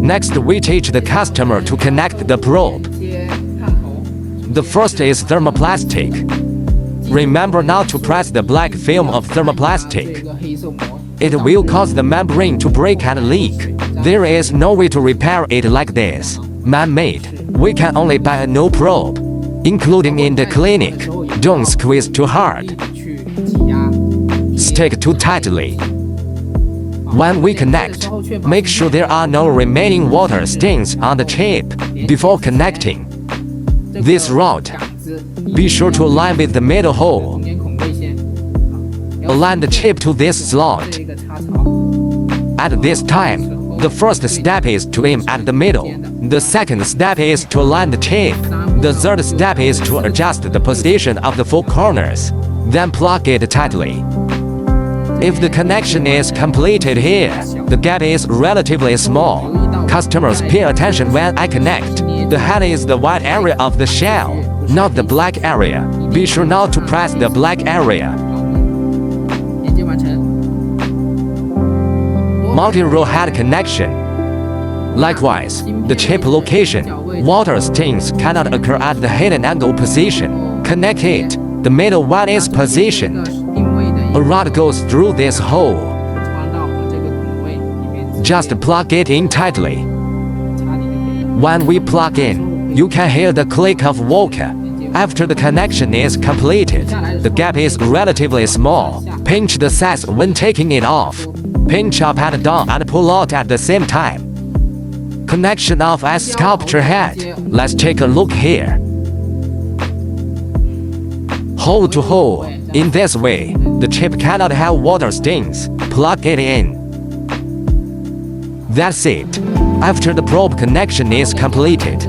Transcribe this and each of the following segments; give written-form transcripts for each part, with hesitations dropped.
Next, we teach the customer to connect the probe. The first is thermoplastic. Remember not to press the black film of thermoplastic. It will cause the membrane to break and leak. There is no way to repair it like this. Man-made. We can only buy a new probe, including in the clinic. Don't squeeze too hard. Stick too tightly. When we connect, make sure there are no remaining water stains on the chip before connecting. This rod, be sure to align with the middle hole. Align the chip to this slot. At this time, the first step is to aim at the middle. The second step is to align the chip. The third step is to adjust the position of the 4 corners. Then plug it tightly. If the connection is completed here, the gap is relatively small. Customers pay attention when I connect. The head is the white area of the shell, not the black area. Be sure not to press the black area. Multi-row head connection. Likewise, the chip location, water stains cannot occur at the hidden angle position. Connect it. The middle one is positioned. A rod goes through this hole. Just plug it in tightly. When we plug in, you can hear the click of Wechat. After the connection is completed, the gap is relatively small. Pinch the size when taking it off. Pinch up and down and pull out at the same time. Connection of a sculpture head. Let's take a look here. Hole to hole. In this way, the chip cannot have water stains. Plug it in. That's it. After the probe connection is completed,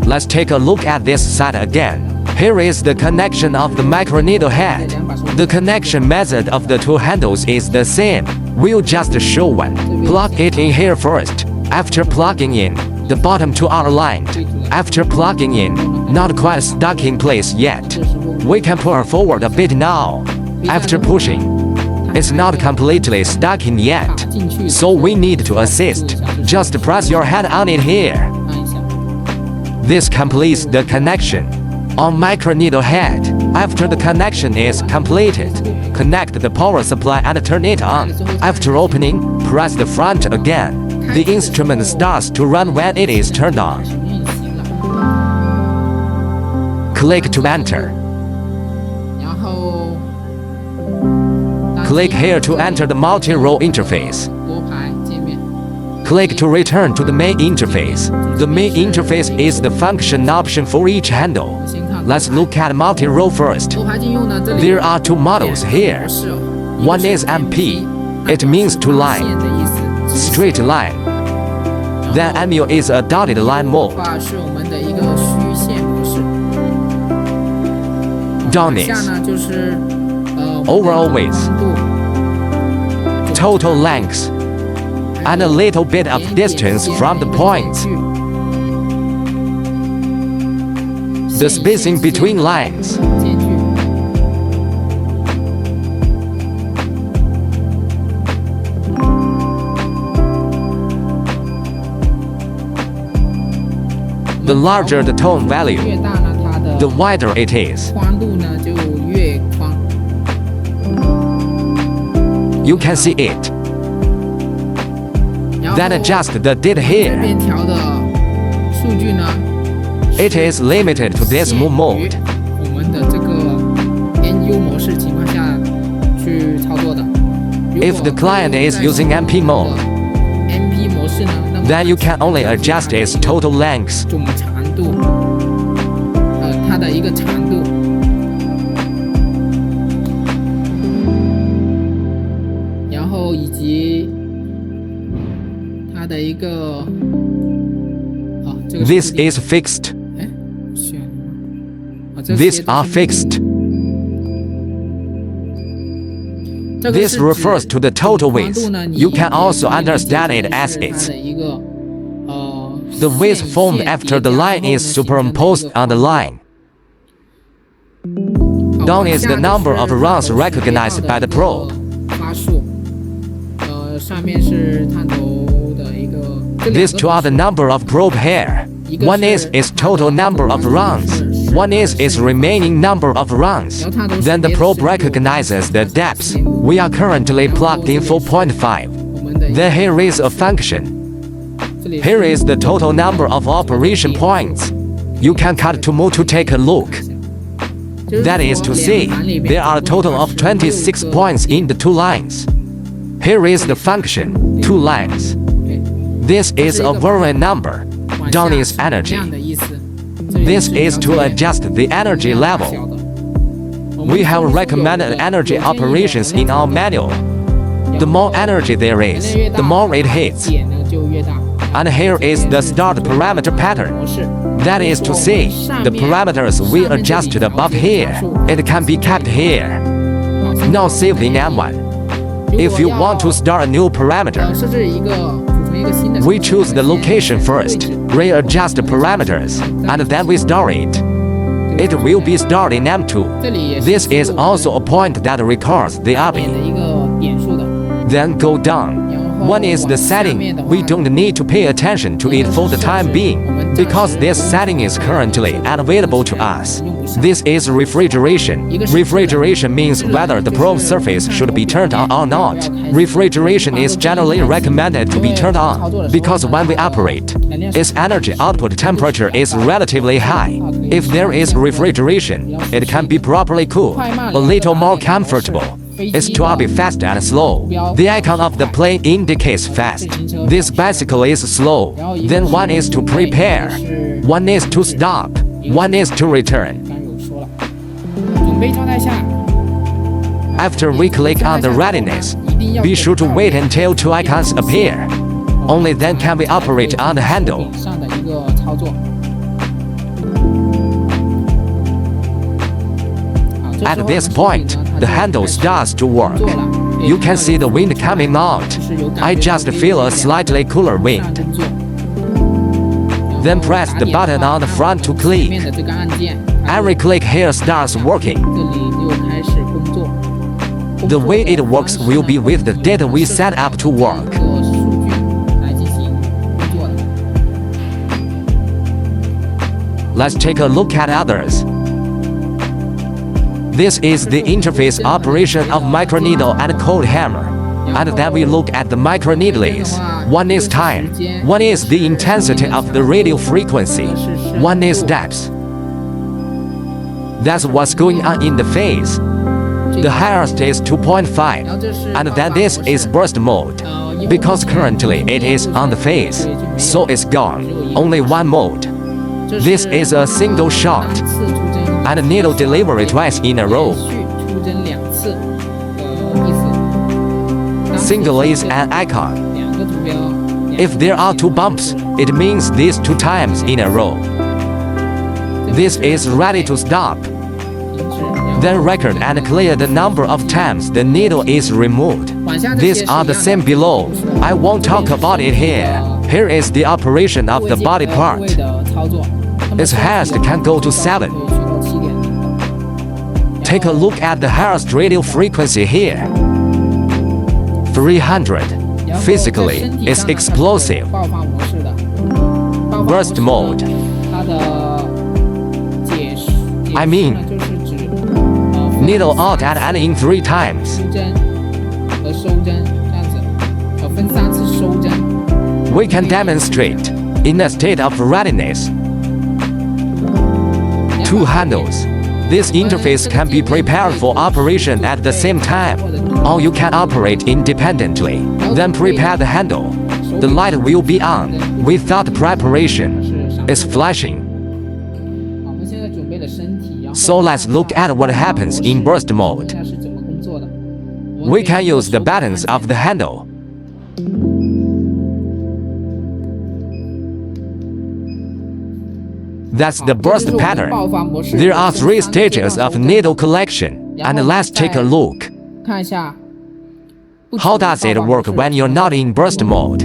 let's take a look at this side again. Here is the connection of the microneedle head. The connection method of the 2 handles is the same. We'll just show one. Plug it in here first. After plugging in, the bottom 2 are aligned. After plugging in, not quite stuck in place yet. We can pull forward a bit now. After pushing, it's not completely stuck in yet, so we need to assist. Just press your hand on it here. This completes the connection. On microneedle head, after the connection is completed, connect the power supply and turn it on. After opening, press the front again. The instrument starts to run when it is turned on. Click to enter. Click here to enter the multi-row interface. Click to return to the main interface. The main interface is the function option for each handle. Let's look at multi-row first. There are 2 models here. One is MP. It means to line. Straight line. Then MU is a dotted line mode. Down is overall width, total length, and a little bit of distance from the points. The spacing between lines. The larger the tone value, the wider it is. You can see it. Then adjust the date here. It is limited to this mode. If the client is using MP mode, then you can only adjust its total length. This is fixed. These are fixed. This refers to the total width. You can also understand it as its. The width formed after the line is superimposed on the line. Down is the number of runs recognized by the probe. These two are the number of probe here. One is its total number of runs. One is its remaining number of runs. Then the probe recognizes the depths. We are currently plugged in 4.5. Then here is a function. Here is the total number of operation points. You can cut to move to take a look. That is to say, there are a total of 26 points in the two lines. Here is the function, two lines. This is a variant number. Down is energy. This is to adjust the energy level. We have recommended energy operations in our manual. The more energy there is, the more it hits. And here is the start parameter pattern. That is to say, the parameters we adjusted above here, it can be kept here. Now saved in M1. If you want to start a new parameter, we choose the location first, readjust the parameters, and then we store it. It will be stored in M2. This is also a point that records the ABI. Then go down. One is the setting. We don't need to pay attention to it for the time being, because this setting is currently unavailable to us. This is refrigeration. Refrigeration means whether the probe surface should be turned on or not. Refrigeration is generally recommended to be turned on, because when we operate, its energy output temperature is relatively high. If there is refrigeration, it can be properly cooled, a little more comfortable. It's to be fast and slow. The icon of the plane indicates fast. This basically is slow. Then one is to prepare. One is to stop. One is to return. After we click on the readiness, be sure to wait until two icons appear. Only then can we operate on the handle. At this point, the handle starts to work. You can see the wind coming out. I just feel a slightly cooler wind. Then press the button on the front to click. Every click here starts working. The way it works will be with the data we set up to work. Let's take a look at others. This is the interface operation of microneedle and cold hammer. And then we look at the microneedles. One is time. One is the intensity of the radio frequency. One is depth. That's what's going on in the phase. The highest is 2.5. And then this is burst mode. Because currently it is on the phase, so it's gone. Only one mode. This is a single shot. And needle delivery twice in a row. Single is an icon. If there are two bumps, it means these two times in a row. This is ready to stop. Then record and clear the number of times the needle is removed. These are the same below. I won't talk about it here. Here is the operation of the body part. Its highest can go to 7. Take a look at the highest radio frequency here. 300. Physically, it's explosive. Burst mode. I mean, needle out and in 3 times. We can demonstrate in a state of readiness. 2 handles. This interface can be prepared for operation at the same time, or you can operate independently. Then prepare the handle. The light will be on without preparation. It's flashing. So let's look at what happens in burst mode. We can use the buttons of the handle. That's the burst pattern. There are 3 stages of needle collection, and let's take a look. How does it work when you're not in burst mode?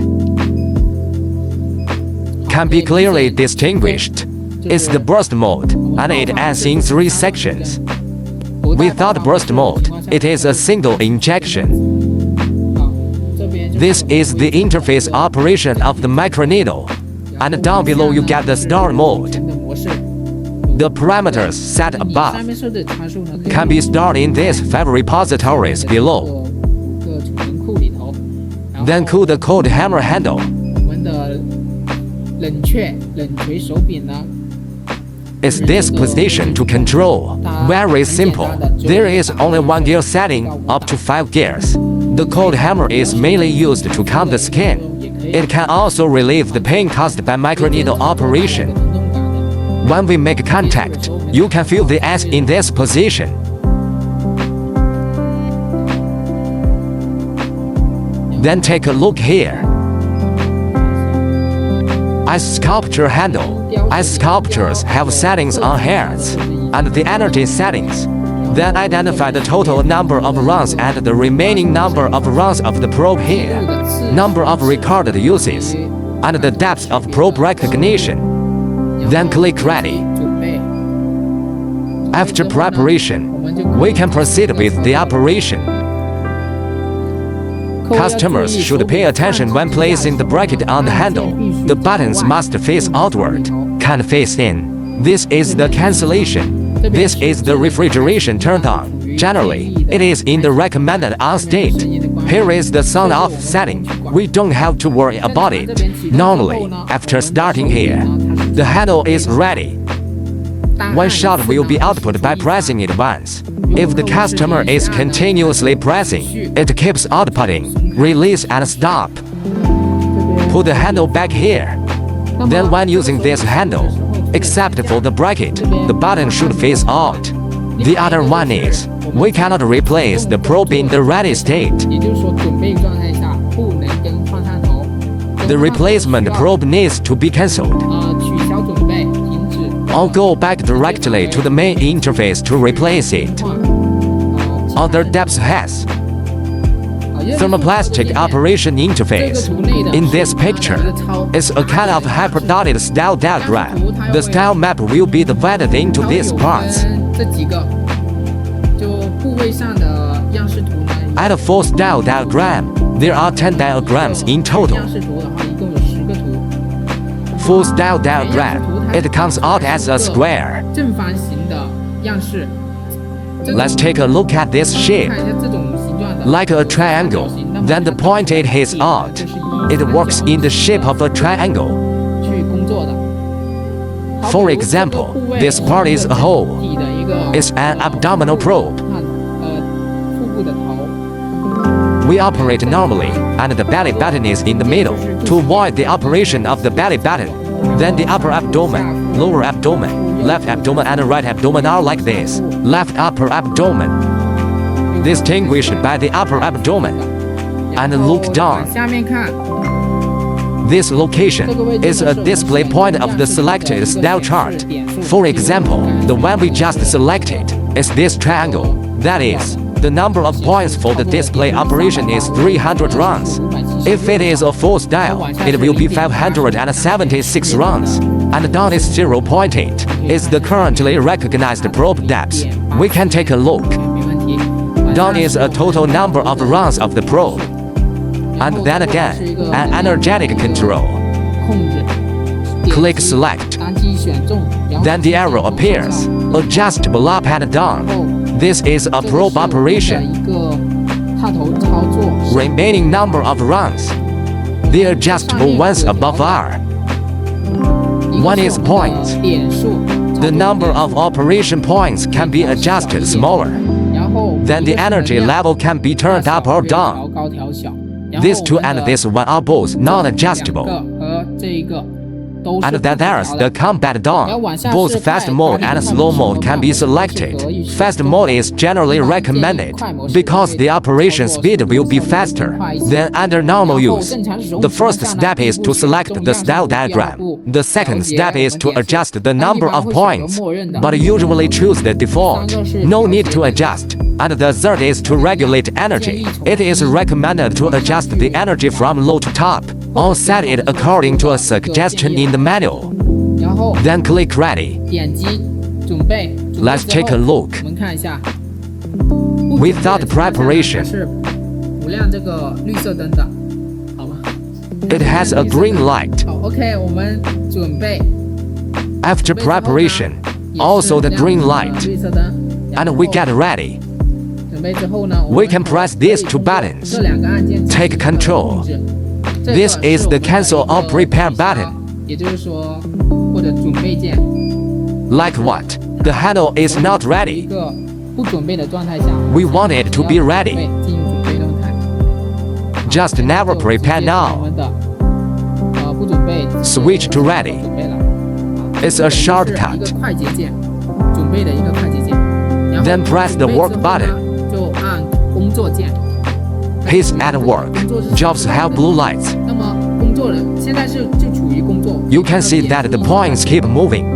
Can be clearly distinguished. It's the burst mode, and it ends in 3 sections. Without burst mode, it is a single injection. This is the interface operation of the microneedle. And down below you get the start mode. The parameters set above can be stored in these 5 repositories below. Then cool the cold hammer handle. Is this position to control? Very simple. There is only 1 gear setting, up to 5 gears. The cold hammer is mainly used to cut the skin. It can also relieve the pain caused by microneedle operation. When we make contact, you can feel the ice in this position. Then take a look here. Ice sculpture handle. Ice sculptures have settings on heads and the energy settings. Then identify the total number of runs and the remaining number of runs of the probe here, number of recorded uses, and the depth of probe recognition. Then click Ready. After preparation, we can proceed with the operation. Customers should pay attention when placing the bracket on the handle. The buttons must face outward, can't face in. This is the cancellation. This is the refrigeration turned on. Generally, it is in the recommended on state. Here is the sound off setting. We don't have to worry about it. Normally, after starting here, the handle is ready. One shot will be output by pressing it once. If the customer is continuously pressing, it keeps outputting, release and stop. Put the handle back here. Then when using this handle, except for the bracket, the button should face out. The other one is, we cannot replace the probe in the ready state. The replacement probe needs to be cancelled. Or go back directly to the main interface to replace it. Other depth has thermoplastic operation interface. In this picture, is a kind of hyperdotted style diagram. The style map will be divided into these parts. At a full style diagram, there are 10 diagrams in total. Full style diagram, it comes out as a square. Let's take a look at this shape. Like a triangle, then the point it hits out. It works in the shape of a triangle. For example, this part is a hole. It's an abdominal probe. We operate normally, and the belly button is in the middle, to avoid the operation of the belly button. Then the upper abdomen, lower abdomen, left abdomen and right abdomen are like this. Left upper abdomen, distinguished by the upper abdomen. And look down. This location is a display point of the selected style chart. For example, the one we just selected is this triangle. That is, the number of points for the display operation is 300 runs. If it is a full style, it will be 576 runs. And down is 0.8. Is the currently recognized probe depth. We can take a look. Down is a total number of runs of the probe. And then again, an energetic control. Click Select. Then the arrow appears. Adjustable up and down. This is a probe operation. Remaining number of runs. The adjustable ones above are. One is points. The number of operation points can be adjusted smaller. Then the energy level can be turned up or down. These two and this one are both non-adjustable. And then there's the combat down. Both fast mode and slow mode can be selected. Fast mode is generally recommended because the operation speed will be faster than under normal use. The first step is to select the style diagram. The second step is to adjust the number of points, but usually choose the default. No need to adjust. And the third is to regulate energy. It is recommended to adjust the energy from low to top, or set it according to a suggestion in the manual. Then click Ready. Let's take a look. Without preparation, It has a green light. 好 ，OK， 我们准备 After preparation, also the green light, 绿色灯， and we get ready. 准备之后呢 We can press these two buttons. 这两个按键 Take control. This is the cancel or prepare button. 也就是说，或者准备键。 Like what? The handle is not 一 ready. 个不准备的状态下 We want it to be ready. 进入准备状态。 Just never prepare 我 now. 们的不准备 Switch to ready. 准备了。 It's a 是一 shortcut. 个快捷键，准备的一个快捷键。然后 Then press the 准备之后 work 呢 button. 就按工作键。 He's at work. Jobs have blue lights. 那么工作人现在就处于工作。 You can see that the points keep moving.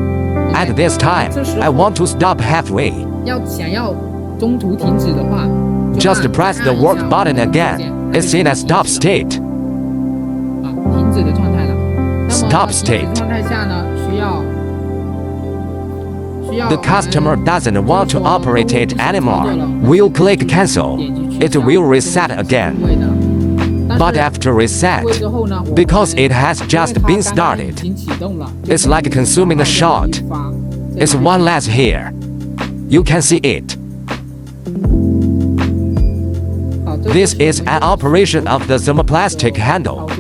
At this time, I want to stop halfway. 想要中途停止的话 Just press the work button again. It's in a stop state. 停止的状态了。那么 Stop 停 state. 止状态下呢，需要 The customer doesn't want to operate it anymore. We'll click cancel. It will reset again. But after reset, because it has just been started, it's like consuming a shot. It's one less here. You can see it. This is an operation of the thermoplastic handle.